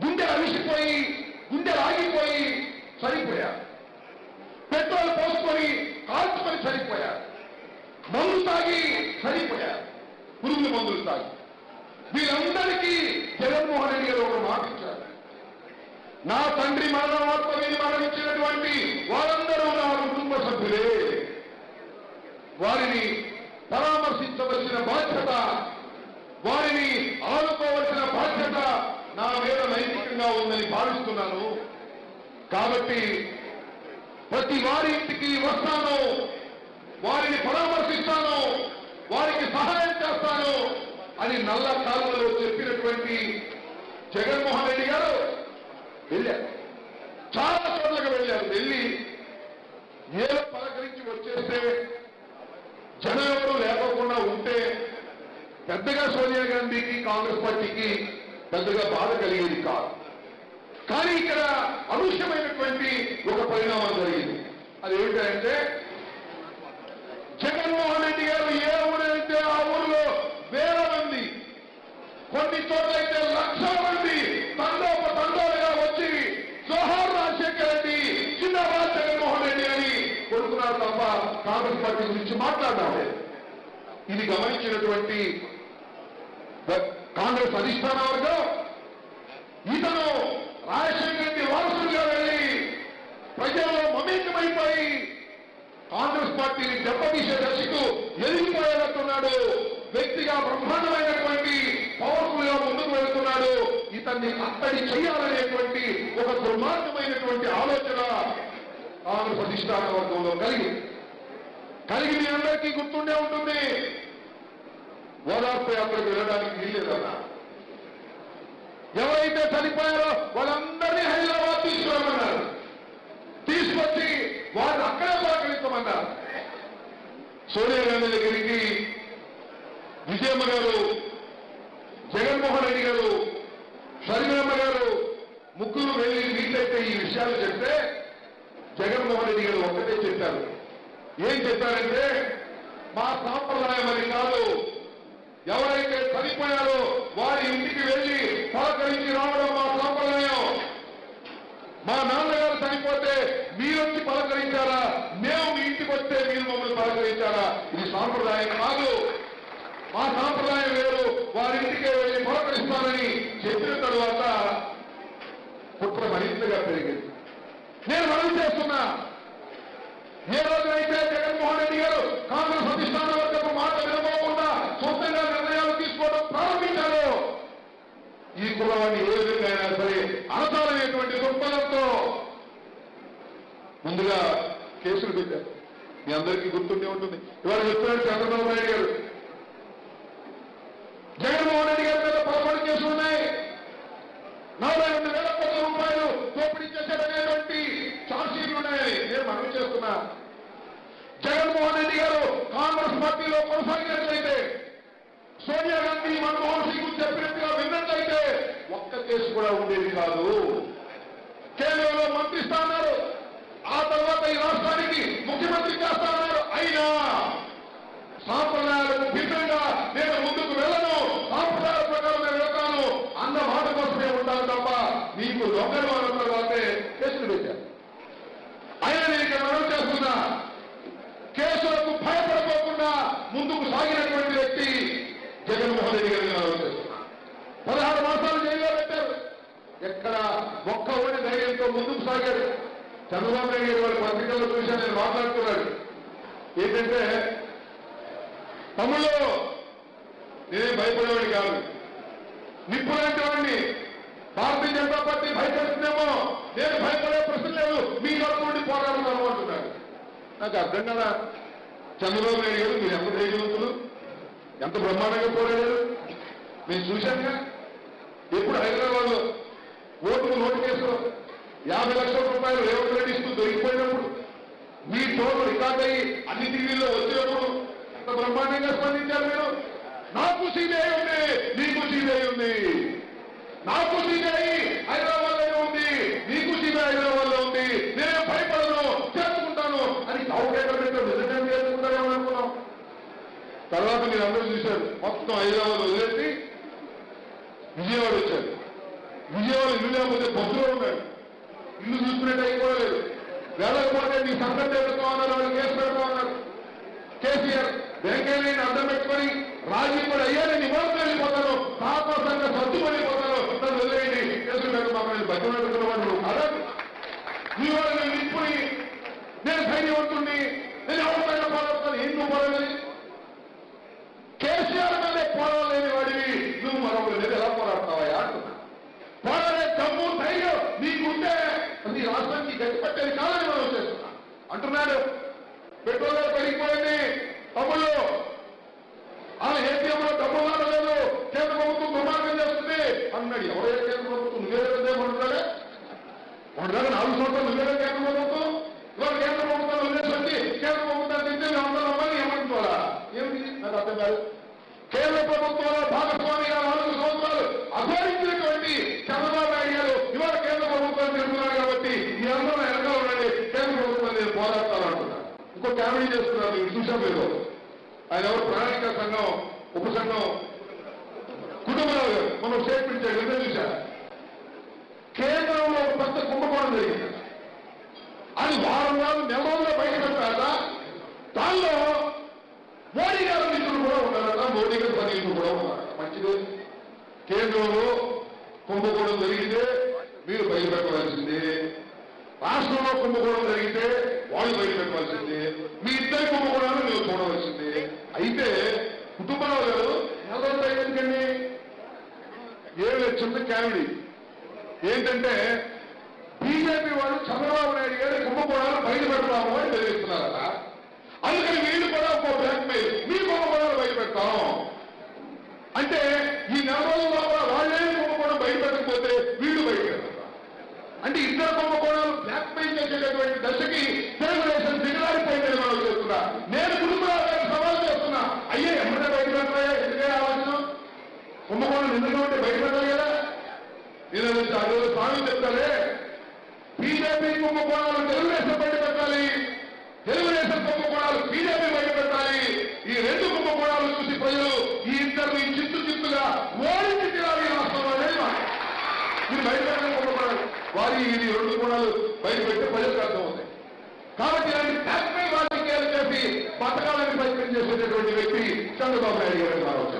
గుండెలు అలిసిపోయి గుండెలు ఆగిపోయి చనిపోయారు. పెట్రోల్ పోసుకొని కాల్చుకొని చనిపోయారు. మందు తాగి చనిపోయారు. పురుగుల మందులు తాగి. వీళ్ళందరికీ జగన్మోహన్ రెడ్డి గారు ఒక మాట ఇచ్చారు. నా తండ్రి మరణవార్త విని మరణించినటువంటి వారందరూ నా కుటుంబ సభ్యులే. వారిని పరామర్శించవలసిన బాధ్యత, వారిని ఆదుకోవలసిన బాధ్యత నా మీద నైతికంగా ఉందని భావిస్తున్నాను. కాబట్టి ప్రతి వారి ఇంటికి వస్తాను, వారిని పరామర్శిస్తాను, వారికి సహాయం చేస్తాను అని నల్ల కాలువలో చెప్పినటువంటి జగన్మోహన్ రెడ్డి గారు వెళ్ళారు. చాలా చోట్లకు వెళ్ళారు. వెళ్ళి ఏదో పలకరించి వచ్చేస్తే జనం ఎవరు లేకపోకుండా ఉంటే పెద్దగా సోనియా గాంధీకి కాంగ్రెస్ పార్టీకి పెద్దగా బాధ కలిగేది కాదు. కానీ ఇక్కడ అనూహ్యమైనటువంటి ఒక పరిణామం జరిగింది. అది ఏమిటంటే జగన్మోహన్ రెడ్డి గారు ఏ ఊరైతే ఆ ఊరిలో వేల మంది, కొన్ని చోట్లయితే లక్షల మంది తండోలుగా వచ్చి జోహార్ రాజశేఖర్ రెడ్డి, జిందాబాద్ జగన్మోహన్ రెడ్డి అని కొడుకున్నారు తప్ప కాంగ్రెస్ పార్టీ గురించి మాట్లాడాలి. ఇది గమనించినటువంటి కాంగ్రెస్ అధిష్టాన వర్గం ఇతను రాజశేఖర్ రెడ్డి వారసులుగా వెళ్ళి ప్రజల్లో మమేకమైపోయి కాంగ్రెస్ పార్టీని దెబ్బతీసే దశకు ఎదిగిపోయేటట్టున్నాడు. వ్యక్తిగా బ్రహ్మాండమైనటువంటి పవర్ఫుల్ గా ముందుకు వెళుతున్నాడు. ఇతన్ని అత్తడి చేయాలనేటువంటి ఒక దుర్మార్గమైనటువంటి ఆలోచన కాంగ్రెస్ అధిష్టాన వర్గంలో కలిగి మీ అందరికీ గుర్తుండే ఉంటుంది. ఓదార్పు యాత్రకు వెళ్ళడానికి వీల్లేదన్నా. ఎవరైతే చనిపోయారో వాళ్ళందరినీ హైదరాబాద్ తీసుకురామన్నారు. తీసుకొచ్చి వారిని అక్కడే పలకరించమన్నారు. సోనియా గాంధీ దగ్గరికి విజయమ్మ గారు, జగన్మోహన్ రెడ్డి గారు, షర్మిలమ్మ గారు ముగ్గురు వెళ్ళి వీళ్ళైతే ఈ విషయాలు చెప్తే జగన్మోహన్ రెడ్డి గారు ఒక్కటే చెప్పారు. ఏం చెప్పారంటే మా సాంప్రదాయం అని కాదు, ఎవరైతే చనిపోయారో వారి ఇంటికి వెళ్ళి పలకరించి రావడం మా సాంప్రదాయం. మా నాన్నగారు చనిపోతే మీరొచ్చి పలకరించారా, మేము మీ ఇంటికి వస్తే మీరు మమ్మల్ని పలకరించారా? ఇది సాంప్రదాయం కాదు. మా సాంప్రదాయం వేరు. వారింటికే వెళ్ళి పలకరిస్తానని చెప్పిన తరువాత కుట్ర మరింతగా పెరిగింది. నేను మనవి చేస్తున్నా, ఏ రోజునైతే జగన్మోహన్ రెడ్డి గారు కాంగ్రెస్ అధిష్టాన వర్గపు మాట వినబోకుండా సొంతంగా నిర్ణయాలు తీసుకోవడం ప్రారంభించారు, ఈ కులవాన్ని ఏ విధంగా అయినా సరే అనసాలనేటువంటి దృక్పథంతో ముందుగా కేసులు పెట్టారు. మీ అందరికీ గుర్తుండే ఉంటుంది. ఇవాళ చెప్తున్నాడు చంద్రబాబు నాయుడు గారు, జగన్మోహన్ రెడ్డి గారి మీద 11 కేసులు ఉన్నాయి, 42,000 కోట్ల రూపాయలు దోపిడీ చేశారనేటువంటి ఛార్జ్షీట్లు ఉన్నాయి. నేను మనవి చేస్తున్నా, జగన్మోహన్ రెడ్డి గారు కాంగ్రెస్ పార్టీలో కొనసాగినట్లయితే, సోనియా గాంధీ మన్మోహన్ సింగ్ చెప్పినట్టుగా విన్నట్లయితే ఒక్క కేసు కూడా ఉండేది కాదు. కేంద్రంలో మంత్రి స్థానాలు, ఆ తర్వాత ఈ రాష్ట్రానికి ముఖ్యమంత్రి చేస్తాన్నారు. అయినా సాంప్రదాయాలకు భిన్నంగా నేను ముందుకు వెళ్ళను, సాంప్రదాయాల ప్రకారం నేను వెళ్తాను అన్న మాట కోసమే ఉంటాను తప్ప మీకు దొంగలు అన్న తర్వాతే కేసులు పెట్టారు. అయినా నేను ఇక్కడ మనం చేస్తున్నా, కేసులకు భయపడకోకుండా ముందుకు సాగినటువంటి వ్యక్తి జగన్మోహన్ రెడ్డి గారిని మనం చేస్తున్నా. 16 మాసాలు జైల్లో పెట్టారు. ఎక్కడ ఒక్క ఓడి ధైర్యంతో ముందుకు సాగారు. చంద్రబాబు నాయుడు గారి వారి పత్రికల్లో చూశాను, నేను మాట్లాడుతున్నాడు ఏంటంటే, తమిళలో నేనే భయపడేవాడిని కాదు, నిప్పులాంటి వాడిని, భారతీయ జనతా పార్టీ భయపడుతుందేమో, నేను భయపడే ప్రశ్న లేదు, మీ వరకు నుండి పోరాడుతాను అంటున్నాడు. నాకు అర్థం కదా, చంద్రబాబు నాయుడు గారు మీరు ఎంత ధైర్యవంతులు, ఎంత బ్రహ్మాండంగా పోరాడారు మేము చూశానుగా. ఎప్పుడు హైదరాబాద్ లో నోటు కేసులో 50 లక్షల రూపాయలు రేవంత్ రెడ్డి ఇస్తూ దొరికిపోయినప్పుడు, మీ టోలు రికార్డ్ అయ్యి అన్ని టీవీల్లో వచ్చినప్పుడు ఎంత బ్రహ్మాండంగా స్పందించారు మీరు. నాకు సిబిఐ ఉంది, నీకు సిబిఐ ఉంది, నాకు సిబిఐ హైదరాబాద్ లోనే ఉంది, నీకు సిబిఐ హైదరాబాద్ లో ఉంది, నేనే భయపడను, చేసుకుంటాను అని అవకాశం నిజంగా చేసుకుంటారేమో అనుకున్నాం. తర్వాత మీరు అందరూ చూశారు, మొత్తం హైదరాబాద్ వదిలేసి విజయవాడ వచ్చారు. విజయవాడ కేవలం ఇల్లు లేకపోతే బస్సులో ఉన్నాడు, ఇల్లు చూసుకునేట్టు అయిపోలేదు. వెళ్ళకపోతే నీ సంగతి పెడతా ఉన్నారు, వాళ్ళు కేసు పెడతా ఉన్నారు. కేసీఆర్ వెంకయ్యని అడ్డం పెట్టుకొని రాజీ కూడా అయ్యాని నివాసం వెళ్ళిపోతాను, తాపసంగా సర్దుపడిపోతాను, నన్ను వదిలేయండి, కేసులు పెట్టమని బతిమ పెట్టుకున్న వాళ్ళు అదే మీ వాళ్ళని నింపుని నేను ధైర్యవంతుణ్ణి, నేను ఎవరిపైన పోరాడతాను. ఏం నువ్వు పోరాడాలి? కేసీఆర్ మీదే పోరాడలేని వాడివి నువ్వు మరొకరి మీద ఎలా పోరాడతావా అంటున్నా. పోరాడే దమ్ము ధైర్యం నీకుంటే అది రాష్ట్రానికి గట్టిపట్టేది కాదని మనం చేస్తున్నా అంటున్నాడు. పెట్రోల్ ధర పెరిగిపోయింది, తమ్ముళ్ళు అలా ఏపీఎంలో డబ్బు వాడలేదు, కేంద్ర ప్రభుత్వం దుర్మార్గం చేస్తుంది అన్నాడు. ఎవరైతే కేంద్ర ప్రభుత్వం నువ్వేదే మనట్లాడే మనలాగా 4 సంవత్సరాలు నువ్వేదే కేంద్ర ప్రభుత్వం, ఇవాళ కేంద్ర ప్రభుత్వాలు వదిలేసి కేంద్ర ప్రభుత్వాన్ని తింటే మేము అందరం అమ్మని ఏమంటున్నారా? ఏమిటి నాకు అర్థం కాదు. కేంద్ర ప్రభుత్వంలో భాగస్వామిగా 4 సంవత్సరాలు అఘోరించినటువంటి చంద్రబాబు నాయుడు గారు ఇవాళ కేంద్ర ప్రభుత్వాన్ని తిరుగుతున్నారు కాబట్టి మీ అందరూ వెనకాల ఉండండి, కేంద్ర ప్రభుత్వాన్ని నేను పోరాడతాను అంటున్నారు. ఇంకో కామెడీ చేస్తున్నారు, మీరు చూసా మీరు. ఆయన ఎవరు ప్రణాళిక సంఘం ఉపసంఘం కుటుంబరావు గారు మనం స్టేట్మెంట్ చేయడం చూశారు. కేంద్రంలో ఒక పెద్ద కుంభకోణం జరిగింది, అది వారం రోజులు నెల రోజుల్లో బయట పెట్టాక దానిలో మోడీ గారు నిధులు కూడా ఉన్నారట, మోడీ గారు పనిలు కూడా ఉన్నారు. మంచిది, కేంద్రంలో కుంభకోణం జరిగితే మీరు బయటపెట్టవలసింది, రాష్ట్రంలో కుంభకోణం జరిగితే వాళ్ళు బయటపెట్టవలసింది, మీ ఇద్దరి కుంభకోణాలు మీరు చూడవలసింది. అయితే కుటుంబంలో గారు నెల రోజులు ఎందుకండి ఏమి చిన్న కామెడీ ఏంటంటే బీజేపీ వాళ్ళు చంద్రబాబు నాయుడు గారి కుంభకోణాలు బయటపెడతాము అని తెలియజేస్తున్నారట. అందుకని వీళ్ళు కూడా ఒక బ్లాక్ మెయిల్ మీ కుంభకోణాలు బయటపెడతాం అంటే ఈ నెల రోజుల లోపల వాళ్ళే కుంభకోణం బయటపెట్టకపోతే వీళ్ళు బయటపెడతారు. అంటే ఇద్దరు కుంభకోణాలు బ్లాక్ మెయిల్ చేసేటటువంటి దశకి తెలుగుదేశం దిగలారిపోయిందని మనం చేస్తున్నా. నేను కుటుంబాల సవాల్ చేస్తున్నా, అయ్యే ఎమ్మడే బయటపెడతాయా? ఎందుకే ఆలోచన? కుంభకోణం ఎందుకు ఉంటే బయటపెట్టాలి కదా. నేను అదే స్వామి చెప్తారే, బీజేపీ కుంభకోణాలు తెలుగుదేశం బయట పెట్టాలి, తెలుగుదేశం కుంభకోణాలు బీజేపీ బయట పెట్టాలి. ఈ 2 కుంభకోణాలు చూసి ప్రజలు ఈ ఇద్దరిని చిత్తుగా ఓడించి తీరాలి రాష్ట్రంలో అనేది మీరు బయట పెట్టిన కుంభకోణాలు వారి ఇది 2 కోణాలు బయట పెట్టి ప్రజలకు అర్థమవుతాయి. కాబట్టి ఇలాంటి రాజకీయాలు చేసి పథకాలను ప్రయత్నం చేసేటటువంటి వ్యక్తి చంద్రబాబు నాయుడు గారు